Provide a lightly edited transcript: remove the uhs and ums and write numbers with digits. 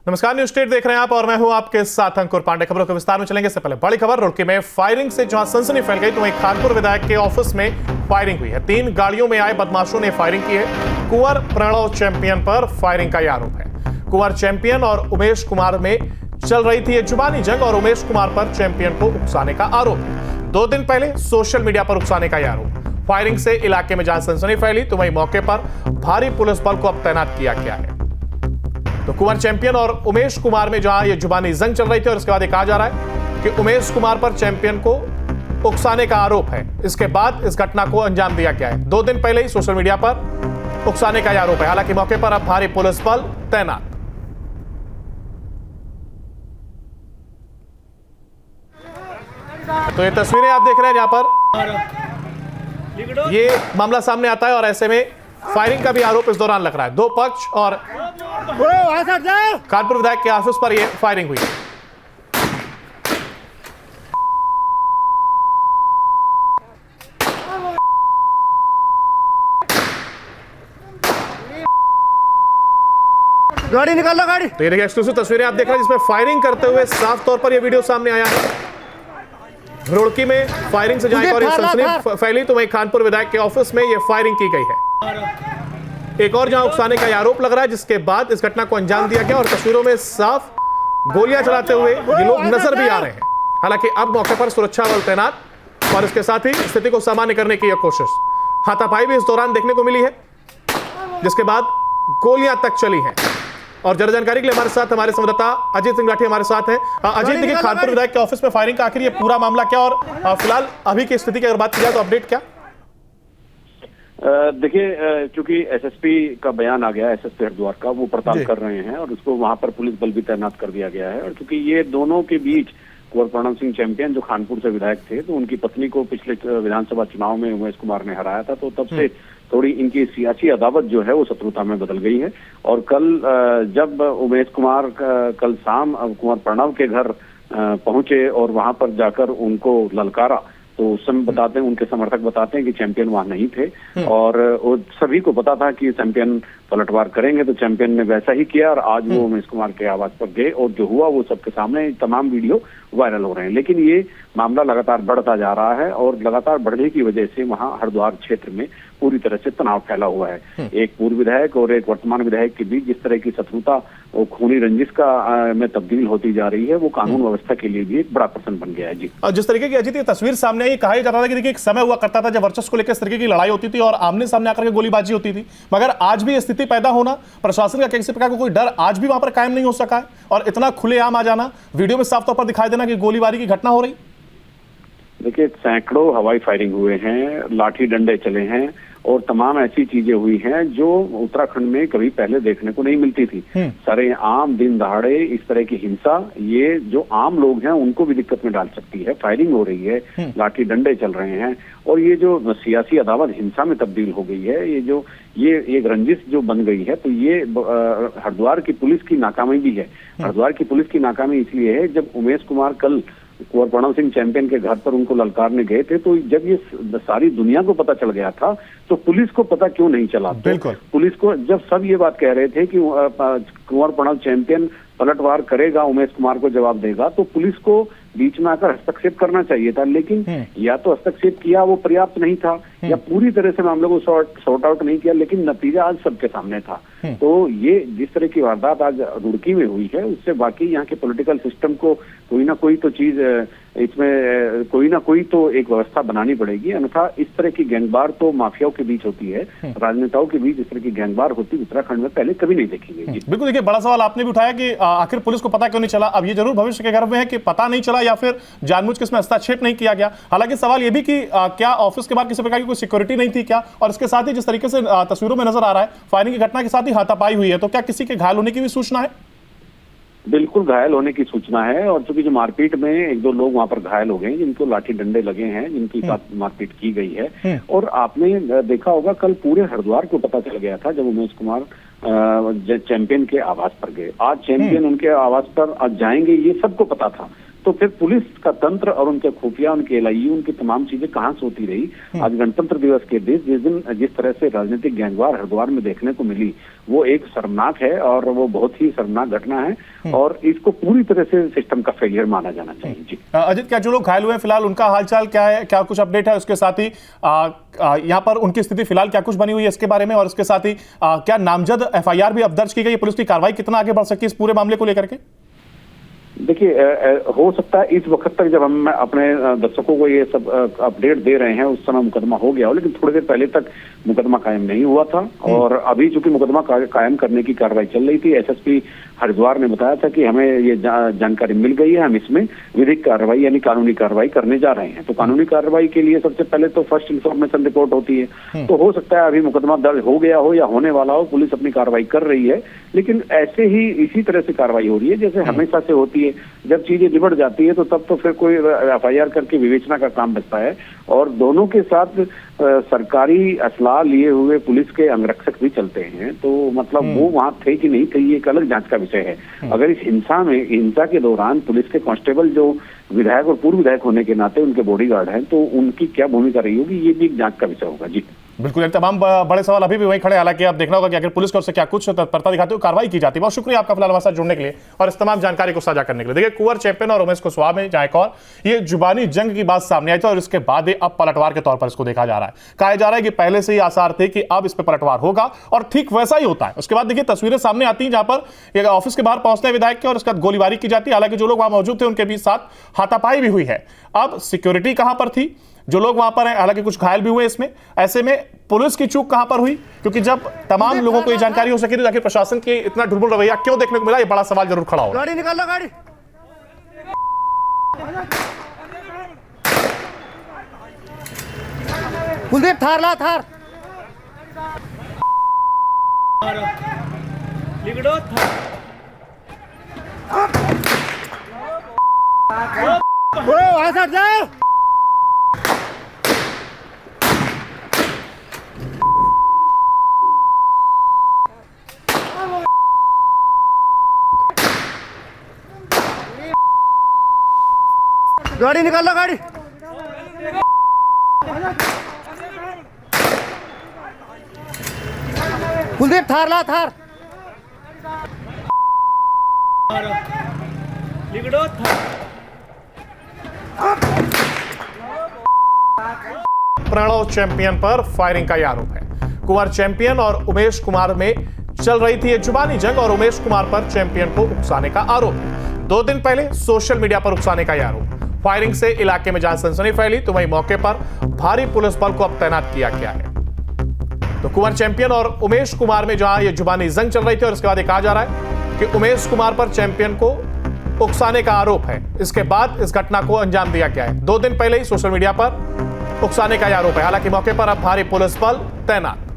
नमस्कार, news state देख रहे हैं आप और मैं हूं आपके साथ अंकुर पांडे। खबरों के विस्तार में चलेंगे। इससे पहले बड़ी खबर, रुड़की में फायरिंग से जहां सनसनी फैल गई तो वहीं खानपुर विधायक के ऑफिस में फायरिंग हुई है। 3 गाड़ियों में आए बदमाशों ने फायरिंग की है। कुंवर प्रणव चैंपियन पर फायरिंग का यह आरोप है। कुंवर चैंपियन और उमेश कुमार में चल रही थी जुबानी जंग और उमेश कुमार पर चैंपियन को उकसाने का आरोप है। 2 दिन पहले सोशल मीडिया पर उकसाने का यह आरोप। फायरिंग से इलाके में जहां सनसनी फैली तो वहीं मौके पर भारी पुलिस बल को अब तैनात किया गया है। तो कुंवर चैंपियन और उमेश कुमार में जहां ये जुबानी जंग चल रही थी और इसके बाद ये कहा जा रहा है कि उमेश कुमार पर चैंपियन को उकसाने का आरोप है। इसके बाद इस घटना को अंजाम दिया गया है। 2 दिन पहले ही सोशल मीडिया पर उकसाने का आरोप है। हालांकि मौके पर अब भारी पुलिस बल तैनात। तो ये तस्वीरें आप देख रहे हैं जहां पर ये मामला सामने आता है और ऐसे में फायरिंग का भी आरोप इस दौरान लग रहा है। 2 पक्ष और कानपुर विधायक के ऑफिस पर यह फायरिंग हुई। गाड़ी निकाल लो, गाड़ी। तो ये देखिए एक्सक्लूसिव तस्वीरें आप देख रहे हैं जिसमें फायरिंग करते हुए साफ तौर पर यह वीडियो सामने आया है। रुड़की में फायरिंग से जहां और सनसनी फैली तो वहीं खानपुर विधायक के ऑफिस में यह फायरिंग की गई है। एक और जहां उकसाने का आरोप लग रहा है, जिसके बाद इस घटना को अंजाम दिया गया और तस्वीरों में साफ गोलियां चलाते हुए ये लोग नजर भी आ रहे हैं। हालांकि अब मौके पर सुरक्षा बल तैनात और इसके साथ ही स्थिति को सामान्य करने की यह कोशिश। हाथापाई भी इस दौरान देखने को मिली है, जिसके बाद गोलियां तक चली हैं। और ज्यादा जानकारी के लिए हमारे साथ हमारे संवाददाता अजीत सिंह राठी हमारे साथ हैं। अजीत, देखिए खानपुर विधायक के ऑफिस में फायरिंग का आखिर ये पूरा मामला क्या और फिलहाल अभी की स्थिति की अगर बात की जाए तो अपडेट क्या? देखिए, चूंकि एसएसपी का बयान आ गया, एसएसपी हरिद्वार का, वो पड़ताल कर रहे हैं और उसको वहां पर पुलिस बल भी तैनात कर दिया गया है। और चूंकि ये दोनों के बीच कुंवर प्रणव सिंह चैंपियन जो खानपुर से विधायक थे, तो उनकी पत्नी को पिछले विधानसभा चुनाव में उमेश कुमार ने हराया था, तो तब से थोड़ी इनकी सियासी अदावत जो है वो शत्रुता में बदल गई है। और कल जब उमेश कुमार कल शाम कुंवर प्रणव के घर पहुंचे और वहां पर जाकर उनको ललकारा, तो उस समय बताते हैं, उनके समर्थक बताते हैं कि चैंपियन वहां नहीं थे और वो सभी को पता था कि चैंपियन पलटवार करेंगे, तो चैंपियन ने वैसा ही किया और आज वो उमेश कुमार के आवास पर गए और जो हुआ वो सबके सामने तमाम वीडियो वायरल हो रहे हैं। लेकिन ये मामला लगातार बढ़ता जा रहा है और लगातार बढ़ने की वजह से वहां हरिद्वार क्षेत्र में पूरी तरह से तनाव फैला हुआ है। एक पूर्व विधायक और एक वर्तमान विधायक के बीच जिस तरह की शत्रुता और खूनी रंजिश का में तब्दील होती जा रही है, वो कानून व्यवस्था के लिए भी एक बड़ा प्रश्न बन गया है। जी, और जिस तरीके की अजीत ये तस्वीर सामने आई, कहा जाता था कि देखिए एक समय हुआ करता था जब वर्चस्व को लेकर इस तरीके की लड़ाई होती थी और आमने सामने आकर के गोलीबाजी होती थी, मगर आज भी स्थिति पैदा होना, प्रशासन का किसी प्रकार का कोई डर आज भी वहां पर कायम नहीं हो सका है और इतना खुलेआम आ जाना, वीडियो में साफ तौर पर दिखाई देना कि गोलीबारी की घटना हो रही। देखिए, सैकड़ों हवाई फायरिंग हुए हैं, लाठी डंडे चले हैं और तमाम ऐसी चीजें हुई हैं जो उत्तराखंड में कभी पहले देखने को नहीं मिलती थी। सरेआम दिन दहाड़े इस तरह की हिंसा, ये जो आम लोग हैं उनको भी दिक्कत में डाल सकती है। फायरिंग हो रही है, लाठी डंडे चल रहे हैं और ये जो सियासी अदावत हिंसा में तब्दील हो गई है, ये एक रंजिश जो बन गई है, तो ये हरिद्वार की पुलिस की नाकामी भी है। हरिद्वार की पुलिस की नाकामी इसलिए है, जब उमेश कुमार कल कुंवर प्रणव सिंह चैंपियन के घर पर उनको ललकारने गए थे, तो जब ये सारी दुनिया को पता चल गया था, तो पुलिस को पता क्यों नहीं चला? तो पुलिस को जब सब ये बात कह रहे थे कि कुंवर प्रणव चैंपियन पलटवार करेगा, उमेश कुमार को जवाब देगा, तो पुलिस को बीच में आकर हस्तक्षेप करना चाहिए था। लेकिन या तो हस्तक्षेप किया, वो पर्याप्त नहीं था, या पूरी तरह से मामले को सॉर्ट आउट नहीं किया, लेकिन नतीजा आज सबके सामने था। तो ये जिस तरह की वारदात आज रुड़की में हुई है, उससे वाकई यहाँ के पॉलिटिकल सिस्टम को कोई ना कोई तो चीज इसमें कोई ना कोई तो एक व्यवस्था बनानी पड़ेगी, अन्यथा इस तरह की गैंगवार तो माफियाओं के बीच होती है, राजनेताओं के बीच इस तरह की गैंगवार होती उत्तराखंड में पहले कभी नहीं देखी गई। बिल्कुल, देखिए बड़ा सवाल आपने भी उठाया कि आखिर पुलिस को पता क्यों नहीं चला। अब ये जरूर भविष्य के गर्भ में है कि पता नहीं चला या फिर जानबूझ के इसमें हस्तक्षेप नहीं किया गया। हालांकि सवाल ये भी कि क्या ऑफिस के बाद किसी प्रकार की कोई सिक्योरिटी नहीं थी क्या? और इसके साथ ही जिस तरीके से तस्वीरों में नजर आ रहा है, फायरिंग की घटना के साथ ही हाथापाई हुई है, तो क्या किसी के घायल होने की भी सूचना है? बिल्कुल घायल होने की सूचना है और चूंकि जो मारपीट में 1-2 लोग वहां पर घायल हो गए, जिनको लाठी डंडे लगे हैं, जिनकी साथ मारपीट की गई है। और आपने देखा होगा कल पूरे हरिद्वार को पता चल गया था जब उमेश कुमार चैंपियन के आवास पर गए। आज चैंपियन उनके आवास पर आज जाएंगे, ये सबको पता था। तो फिर पुलिस का तंत्र और उनके खुफिया, उनके एलआईयू, उनकी तमाम चीजें कहाँ से होती रही। आज गणतंत्र दिवस के दिन जिस तरह से राजनीतिक गैंगवार हरिद्वार में देखने को मिली, वो एक शर्मनाक है और वो बहुत ही शर्मनाक घटना है और इसको पूरी तरह से सिस्टम का फेलियर माना जाना चाहिए। जी अजित, क्या जो लोग घायल हुए हैं फिलहाल उनका हालचाल क्या है, क्या कुछ अपडेट है? उसके साथ ही यहाँ पर उनकी स्थिति फिलहाल क्या कुछ बनी हुई है इसके बारे में, और इसके साथ ही क्या नामजद एफआईआर भी अब दर्ज की गई है? पुलिस की कार्रवाई कितना आगे बढ़ सकती है इस पूरे मामले को लेकर के? देखिए, हो सकता है इस वक्त तक जब हम अपने दर्शकों को ये सब अपडेट दे रहे हैं उस समय मुकदमा हो गया हो, लेकिन थोड़ी देर पहले तक मुकदमा कायम नहीं हुआ था और अभी चूंकि मुकदमा कायम करने की कार्रवाई चल रही थी, एसएसपी हरिद्वार ने बताया था कि हमें ये जानकारी मिल गई है, हम इसमें विधिक कार्रवाई यानी कानूनी कार्रवाई करने जा रहे हैं। तो कानूनी कार्रवाई के लिए सबसे पहले तो फर्स्ट इंफॉर्मेशन रिपोर्ट होती है। तो हो सकता है अभी मुकदमा दर्ज हो गया हो या होने वाला हो, पुलिस अपनी कार्रवाई कर रही है, लेकिन ऐसे ही इसी तरह से कार्रवाई हो रही है जैसे हमेशा से होती है। जब चीजें निबट जाती है तो तब तो फिर कोई एफआईआर करके विवेचना का काम बचता है और दोनों के साथ सरकारी असलाह लिए हुए पुलिस के अंगरक्षक भी चलते हैं। तो मतलब वो वहां थे कि नहीं थे ये एक अलग जांच का विषय है। अगर इस हिंसा के दौरान पुलिस के कांस्टेबल जो विधायक और पूर्व विधायक होने के नाते उनके बॉडीगार्ड हैं, तो उनकी क्या भूमिका रही होगी, ये भी एक जांच का विषय होगा। जी बिल्कुल, तमाम बड़े सवाल अभी भी वहीं खड़े, हालांकि आप देखना होगा कि अगर पुलिस को उससे क्या कुछ तत्परता दिखाते हुए कार्रवाई की जाती है। बहुत शुक्रिया आपका फिलहाल हमारे साथ जुड़ने के लिए और इस तमाम जानकारी को साझा करने के लिए। देखिए, कुंवर चैंपियन और उमेश कुशवाहा में जहाँ एक और ये जुबानी जंग की बात सामने आई थी और इसके बाद अब पलटवार के तौर पर इसको देखा जा रहा है। कहा जा रहा है कि पहले से ही आसार थे कि अब इस पर पलटवार होगा और ठीक वैसा ही होता है। उसके बाद देखिए तस्वीरें सामने आती हैं जहां पर ऑफिस के बाहर पहुंचते हैं विधायक के और उसके बाद गोलीबारी की जाती है। हालांकि जो लोग वहां मौजूद थे उनके बीच साथ हाथापाई भी हुई है। अब सिक्योरिटी कहां पर थी, जो लोग वहां पर हैं, हालांकि कुछ घायल भी हुए इसमें। ऐसे में पुलिस की चूक कहां पर हुई, क्योंकि जब तमाम लोगों को ये जानकारी हो सकी तो आखिर प्रशासन की इतना ढुलमुल रवैया क्यों देखने को मिला, ये बड़ा सवाल जरूर खड़ा होगा। गाड़ी निकालो, गाड़ी कुलदीप, थार ला, थार लिगड़ो, वहां से हट जाओ। गाड़ी निकालो, गाड़ी कुलदीप, थार ला, थार लिगड़ो, प्रणव चैंपियन पर फायरिंग का आरोप है। कुंवर चैंपियन और उमेश कुमार में चल रही थी ये जुबानी जंग और उमेश कुमार पर चैंपियन को उकसाने का आरोप है। 2 दिन पहले सोशल मीडिया पर उकसाने का आरोप। फायरिंग से इलाके में जहां सनसनी फैली तो वहीं मौके पर भारी पुलिस बल को अब तैनात किया गया है। तो कुंवर चैंपियन और उमेश कुमार में जहां ये जुबानी जंग चल रही थी और इसके बाद ये कहा जा रहा है कि उमेश कुमार पर चैंपियन को उकसाने का आरोप है। इसके बाद इस घटना को अंजाम दिया गया है। 2 दिन पहले ही सोशल मीडिया पर उकसाने का आरोप है। हालांकि मौके पर अब भारी पुलिस बल तैनात।